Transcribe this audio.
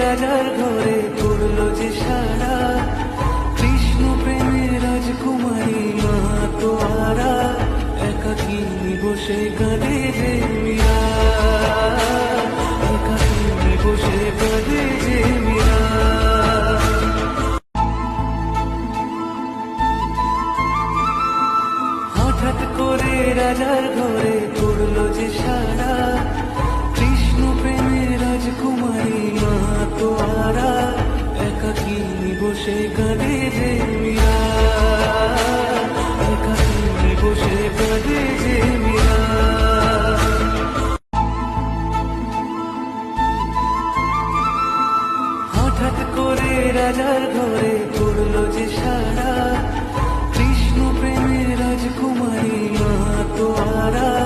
রাজার ঘরে পড়লো যে সারা, কৃষ্ণ প্রেমের রাজকুমারী মা তোয়ারা, একাকিনী বসে কাঁদে যে মীরা, একাকিনী বসে কাঁদে যে মীরা। হঠাৎ করে রাজার ঘরে পড়লো যে সারা, কৃষ্ণ প্রেমের রাজকুমারী মা তোয়ারা, একাকিনী বসে কাঁদে যে